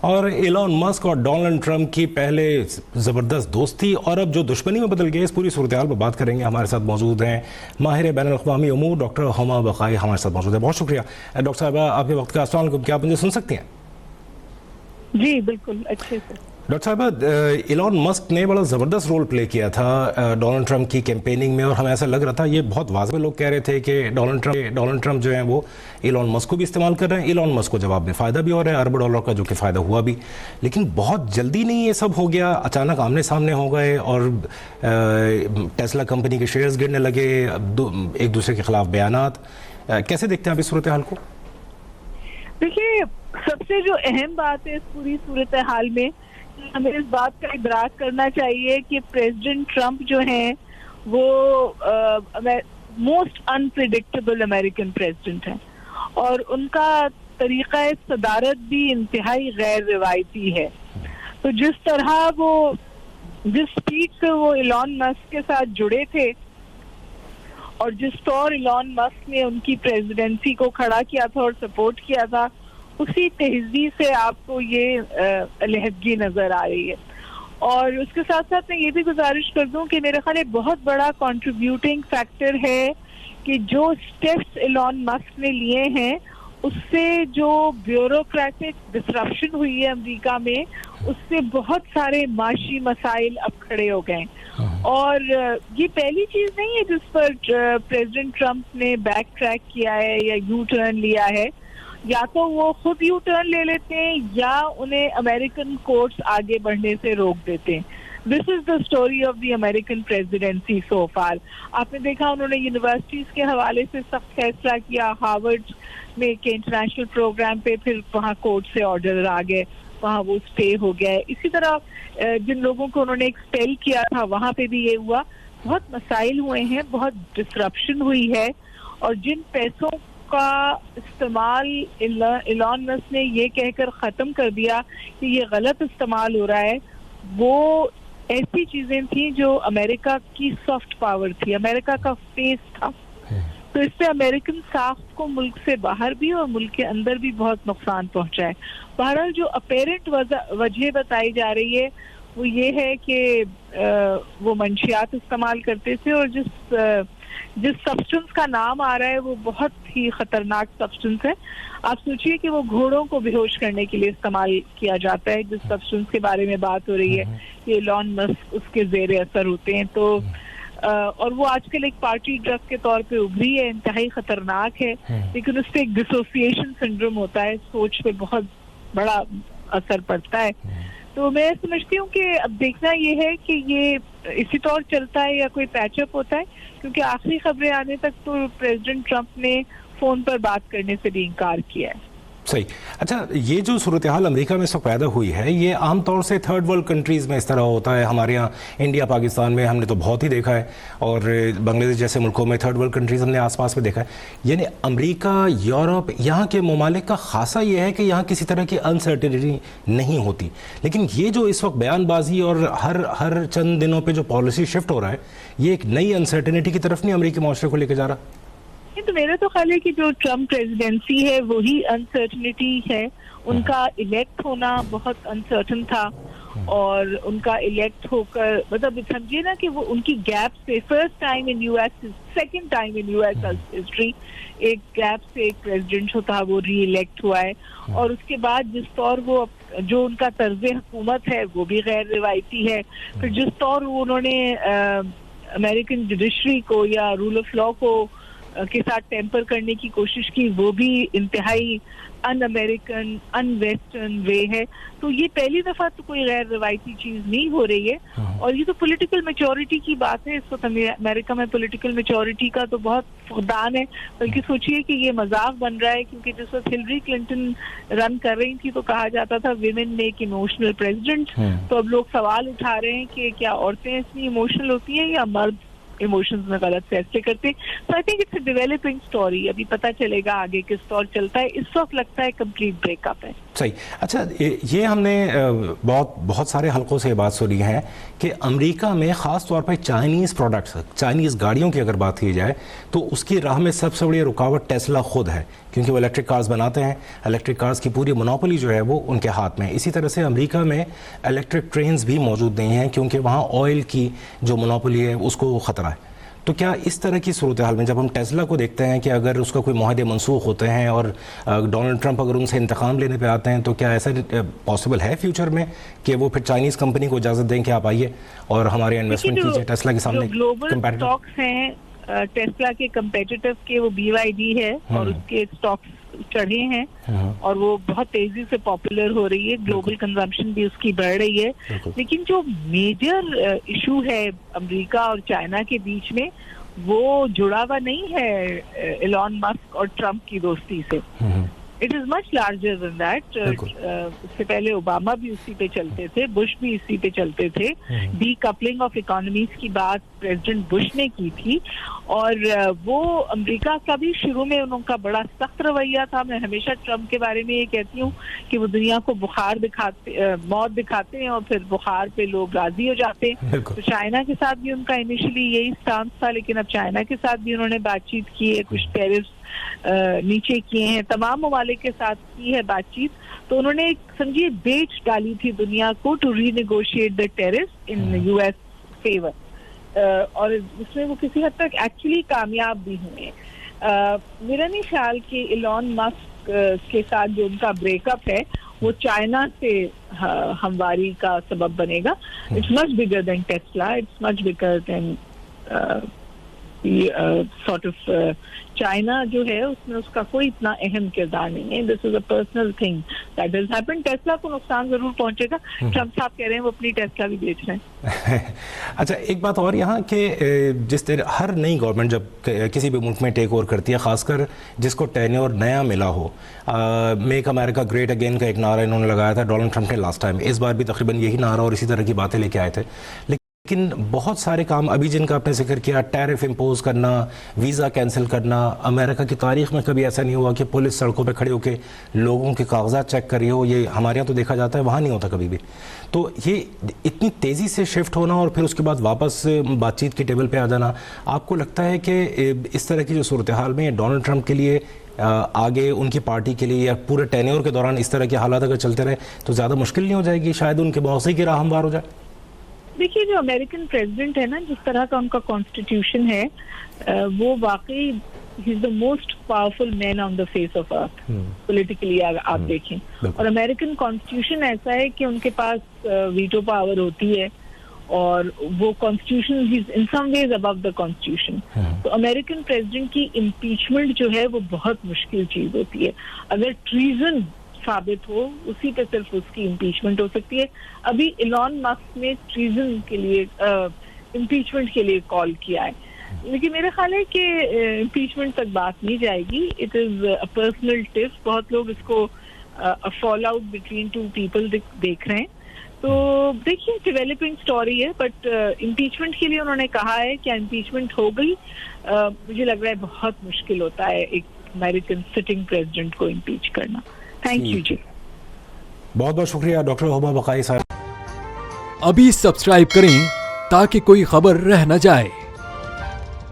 اور ایلان مسک اور Donald Trump کی پہلے زبردست دوستی اور اب جو دشمنی میں بدل گئی، اس پوری صورتحال پر بات کریں گے. ہمارے ساتھ موجود ہیں ماہر بین الاقوامی امور ڈاکٹر ہما بقائی، ہمارے ساتھ موجود ہیں. بہت شکریہ ڈاکٹر صاحبہ آپ کے وقت کا. السلام علیکم، کیا آپ مجھے سن سکتی ہیں؟ جی بالکل اچھے سے. ڈاکٹر صاحبہ، ایلان مسک نے بڑا زبردست رول پلے کیا تھا ڈونلڈ ٹرمپ کی کیمپیننگ میں، اور ہمیں ایسا لگ رہا تھا، یہ بہت واضح لوگ کہہ رہے تھے کہ ڈونلڈ ٹرمپ جو ہیں وہ ایلان مسک کو بھی استعمال کر رہے ہیں، ایلان مسک کو جواب میں فائدہ بھی ہو رہا ہے اربوں ڈالر کا، جو کہ فائدہ ہوا بھی. لیکن بہت جلدی نہیں یہ سب ہو گیا، اچانک آمنے سامنے ہو گئے اور ٹیسلا کمپنی کے شیئرز گرنے لگے، ایک دوسرے کے خلاف بیانات. کیسے دیکھتے ہیں آپ اس صورتحال کو؟ دیکھیے، سب سے جو اہم بات ہے اس پوری صورتحال میں، ہمیں اس بات کا ادراک کرنا چاہیے کہ پریزیڈنٹ ٹرمپ جو ہیں وہ موسٹ انپریڈکٹیبل امریکن پریزیڈنٹ ہیں، اور ان کا طریقہ صدارت بھی انتہائی غیر روایتی ہے. تو جس سپیڈ سے وہ ایلان مسک کے ساتھ جڑے تھے اور جس طور ایلان مسک نے ان کی پریزیڈنسی کو کھڑا کیا تھا اور سپورٹ کیا تھا، اسی تہذی سے آپ کو یہ علیحدگی نظر آ رہی ہے. اور اس کے ساتھ ساتھ میں یہ بھی گزارش کر دوں کہ میرے خیال ایک بہت بڑا کنٹریبیوٹنگ فیکٹر ہے کہ جو اسٹیپس ایلان مسک نے لیے ہیں، اس سے جو بیوروکریٹک ڈسرپشن ہوئی ہے امریکہ میں، اس سے بہت سارے معاشی مسائل اب کھڑے ہو گئے. اور یہ پہلی چیز نہیں ہے جس پر پریزیڈنٹ ٹرمپ نے بیک ٹریک کیا ہے یا یو ٹرن لیا ہے. یا تو وہ خود یو ٹرن لے لیتے ہیں یا انہیں امریکن کورٹس آگے بڑھنے سے روک دیتے ہیں. This is the story of the American presidency so far. آپ نے دیکھا انہوں نے یونیورسٹیز کے حوالے سے سخت فیصلہ کیا، ہارورڈ میں کے انٹرنیشنل پروگرام پہ پھر وہاں کورٹ سے آرڈر آ گئے، وہاں وہ اسٹے ہو گیا ہے. اسی طرح جن لوگوں کو انہوں نے ایکسپیل کیا تھا وہاں پہ بھی یہ ہوا. بہت مسائل ہوئے ہیں، بہت ڈسرپشن ہوئی ہے، اور جن پیسوں کا استعمال ایلان مسک نے یہ کہہ کر ختم کر دیا کہ یہ غلط استعمال ہو رہا ہے، وہ ایسی چیزیں تھیں جو امریکہ کی سافٹ پاور تھی، امریکہ کا فیس تھا. تو اس سے امریکن ساخت کو ملک سے باہر بھی اور ملک کے اندر بھی بہت نقصان پہنچا ہے. بہرحال جو اپیرنٹ وجہ بتائی جا رہی ہے وہ یہ ہے کہ وہ منشیات استعمال کرتے تھے، اور جس سبسٹنس کا نام آ رہا ہے وہ بہت ہی خطرناک سبسٹنس ہے. آپ سوچئے کہ وہ گھوڑوں کو بے ہوش کرنے کے لیے استعمال کیا جاتا ہے. جس سبسٹنس کے بارے میں بات ہو رہی ہے کہ ایلان مسک اس کے زیر اثر ہوتے ہیں، تو اور وہ آج کل ایک پارٹی ڈرگ کے طور پہ ابھری ہے، انتہائی خطرناک ہے، لیکن اس سے ایک ڈسوسیشن سنڈروم ہوتا ہے، سوچ پہ بہت بڑا اثر پڑتا ہے. تو میں سمجھتی ہوں کہ اب دیکھنا یہ ہے کہ یہ اسی طور چلتا ہے یا کوئی پیچ اپ ہوتا ہے، کیونکہ آخری خبریں آنے تک تو پریزیڈنٹ ٹرمپ نے فون پر بات کرنے سے بھی انکار کیا ہے. صحیح. اچھا، یہ جو صورتحال امریکہ میں اس وقت پیدا ہوئی ہے، یہ عام طور سے تھرڈ ورلڈ کنٹریز میں اس طرح ہوتا ہے. ہمارے یہاں انڈیا پاکستان میں ہم نے تو بہت ہی دیکھا ہے، اور بنگلہ دیش جیسے ملکوں میں تھرڈ ورلڈ کنٹریز ہم نے آس پاس میں دیکھا ہے. یعنی امریکہ، یورپ، یہاں کے ممالک کا خاصہ یہ ہے کہ یہاں کسی طرح کی انسرٹنٹی نہیں ہوتی. لیکن یہ جو اس وقت بیان بازی اور ہر چند دنوں پہ جو پالیسی شفٹ ہو رہا ہے، یہ ایک نئی انسرٹنٹی کی طرف نہیں امریکی معاشرے کو لے کے جا رہا؟ تو میرا تو خیال ہے کہ جو ٹرمپ پریزیڈنسی ہے وہی انسرٹنٹی ہے. ان کا الیکٹ ہونا بہت انسرٹن تھا، اور ان کا الیکٹ ہو کر مطلب سمجھیے نا کہ وہ ان کی گیپ سے فرسٹ ٹائم ان یو ایس، سیکنڈ ٹائم ان یو ایس ہسٹری، ایک گیپ سے ایک پریزیڈنٹ جو تھا وہ ری الیکٹ ہوا ہے. اور اس کے بعد جس طور وہ جو ان کا طرز حکومت ہے وہ بھی غیر روایتی ہے. پھر جس طور انہوں نے امریکن جوڈیشری کو یا رول آف لا کو کے ساتھ ٹیمپر کرنے کی کوشش کی، وہ بھی انتہائی ان امریکن، ان ویسٹرن وے ہے. تو یہ پہلی دفعہ تو کوئی غیر روایتی چیز نہیں ہو رہی ہے. اور یہ تو پولیٹیکل میچورٹی کی بات ہے. اس وقت امریکہ میں پولیٹیکل میچورٹی کا تو بہت فقدان ہے. بلکہ سوچئے کہ یہ مذاق بن رہا ہے، کیونکہ جس وقت ہلری کلنٹن رن کر رہی تھی تو کہا جاتا تھا ویمن میک ایموشنل پریزیڈنٹ. تو اب لوگ سوال اٹھا رہے ہیں کہ کیا عورتیں اتنی ایموشنل ہوتی ہیں یا مرد ایموشنز میں غلط فیصلے کرتے. تو I think it's a developing story. ابھی پتہ چلے گا آگے کس طور چلتا ہے. اس وقت لگتا ہے کمپلیٹ بریک اپ ہے. صحیح. اچھا، یہ ہم نے بہت سارے حلقوں سے یہ بات سنی ہے کہ امریکہ میں خاص طور پہ چائنیز پروڈکٹس، چائنیز گاڑیوں کی اگر بات کی جائے تو اس کی راہ میں سب سے بڑی رکاوٹ ٹیسلا خود ہے. کیونکہ وہ الیکٹرک کارز بناتے ہیں, الیکٹرک کارز کی پوری منوپلی جو ہے وہ ان کے ہاتھ میں ہے. اسی طرح سے امریکہ میں الیکٹرک ٹرینز بھی موجود نہیں ہیں کیونکہ وہاں آئل کی جو منوپلی ہے اس کو خطرہ ہے. تو کیا اس طرح کی صورتحال میں جب ہم ٹیسلا کو دیکھتے ہیں کہ اگر اس کا کوئی معاہدے منسوخ ہوتے ہیں اور ڈونلڈ ٹرمپ اگر ان سے انتقام لینے پہ آتے ہیں, تو کیا ایسا پاسبل ہے فیوچر میں کہ وہ پھر چائنیز کمپنی کو اجازت دیں کہ آپ آئیے اور ہمارے انویسٹمنٹ کیجیے ٹیسلا کے سامنے؟ گلوبل اسٹاکس ہیں ٹیسلا کے کمپیٹیٹو کے, وہ BYD ہے اور اس کے اسٹاکس چڑھے ہیں اور وہ بہت تیزی سے پاپولر ہو رہی ہے, گلوبل کنزمپشن بھی اس کی بڑھ رہی ہے. لیکن جو میجر ایشو ہے امریکہ اور چائنا کے بیچ میں, وہ جڑا ہوا نہیں ہے ایلون مسک اور ٹرمپ کی دوستی سے. It is much larger than that. اس سے پہلے اوباما بھی اسی پہ چلتے تھے, بش بھی اسی پہ چلتے تھے. ڈی کپلنگ آف اکانومیز کی بات پریزیڈنٹ بش نے کی تھی, اور وہ امریکہ کا بھی شروع میں ان کا بڑا سخت رویہ تھا. میں ہمیشہ ٹرمپ کے بارے میں یہ کہتی ہوں کہ وہ دنیا کو موت دکھاتے ہیں اور پھر بخار پہ لوگ راضی ہو جاتے ہیں. تو چائنا کے ساتھ بھی ان کا انیشلی یہی اسٹانس تھا, لیکن اب چائنا کے ساتھ بھی انہوں نے بات چیت کی ہے, کچھ ٹیرفس نیچے کیے ہیں, تمام ممالک کے ساتھ کی ہے بات چیت. تو انہوں نے ایک سمجھیے بیچ ڈالی تھی دنیا کو to renegotiate the tariffs in US favour, اور اس میں وہ کسی حد تک ایکچولی کامیاب بھی ہوئے. میرا نہیں خیال کہ ایلون مسک کے ساتھ جو ان کا بریک اپ ہے وہ چائنا سے ہمواری کا سبب بنے گا. It's much bigger than Tesla, it's much bigger than sort of China جو ہے اس میں اس کا کوئی اتنا اہم کردار نہیں ہے. This is a personal thing that has happen. Tesla کو نقصان ضرور پہنچے گا. ٹرمپ صاحب کہہ رہے ہیں وہ اپنی ٹیسلا بھی بیچ رہے ہیں. اچھا, ایک بات اور یہاں کہ جس طرح ہر نئی گورنمنٹ جب کسی بھی ملک میں ٹیک اوور کرتی ہے, خاص کر جس کو ٹینیور نیا ملا ہو, میک امریکہ گریٹ اگین کا ایک نعرہ انہوں نے لگایا تھا ڈونلڈ ٹرمپ نے لاسٹ ٹائم, اس بار بھی تقریباً یہی نعرہ اور اسی طرح کی باتیں لے کے آئے تھے. لیکن بہت سارے کام ابھی جن کا آپ نے ذکر کیا, ٹیرف امپوز کرنا, ویزا کینسل کرنا, امریکہ کی تاریخ میں کبھی ایسا نہیں ہوا کہ پولیس سڑکوں پہ کھڑے ہو کے لوگوں کے کاغذات چیک کر رہی ہو. یہ ہمارے یہاں تو دیکھا جاتا ہے, وہاں نہیں ہوتا کبھی بھی. تو یہ اتنی تیزی سے شفٹ ہونا اور پھر اس کے بعد واپس بات چیت کے ٹیبل پہ آ جانا, آپ کو لگتا ہے کہ اس طرح کی جو صورتحال میں ڈونلڈ ٹرمپ کے لیے آگے ان کی پارٹی کے لیے یا پورے ٹینیور کے دوران اس طرح کے حالات اگر چلتے رہے تو زیادہ مشکل نہیں ہو جائے گی, شاید ان کے موضوع کی راہ ہموار ہو جائے؟ دیکھیے, جو امریکن پریزیڈنٹ ہے نا, جس طرح کا ان کا کانسٹیٹیوشن ہے, وہ واقعی ہی is the most powerful man on the face of earth politically آپ دیکھیں. اور امریکن کانسٹیٹیوشن ایسا ہے کہ ان کے پاس ویٹو پاور ہوتی ہے, اور وہ constitution in some ways above the constitution. تو امریکن پریزیڈنٹ کی امپیچمنٹ جو ہے وہ بہت مشکل چیز ہوتی ہے. اگر ٹریزن ثابت ہو, اسی پہ صرف اس کی امپیچمنٹ ہو سکتی ہے. ابھی ایلون مسک نے ٹریزن کے لیے امپیچمنٹ کے لیے کال کیا ہے, لیکن میرا خیال ہے کہ امپیچمنٹ تک بات نہیں جائے گی. It is a personal tough. بہت لوگ اس کو fall out between two people دیکھ رہے ہیں. تو دیکھیے, ڈیولپنگ سٹوری ہے, بٹ امپیچمنٹ کے لیے انہوں نے کہا ہے کہ امپیچمنٹ ہو گئی. مجھے لگ رہا ہے بہت مشکل ہوتا ہے ایک امریکن سٹنگ پریزیڈنٹ کو امپیچ کرنا. تھینک یو جی. بہت بہت شکریہ ڈاکٹر ہوبا بقائی صاحب. ابھی سبسکرائب کریں تاکہ کوئی خبر رہ نہ جائے.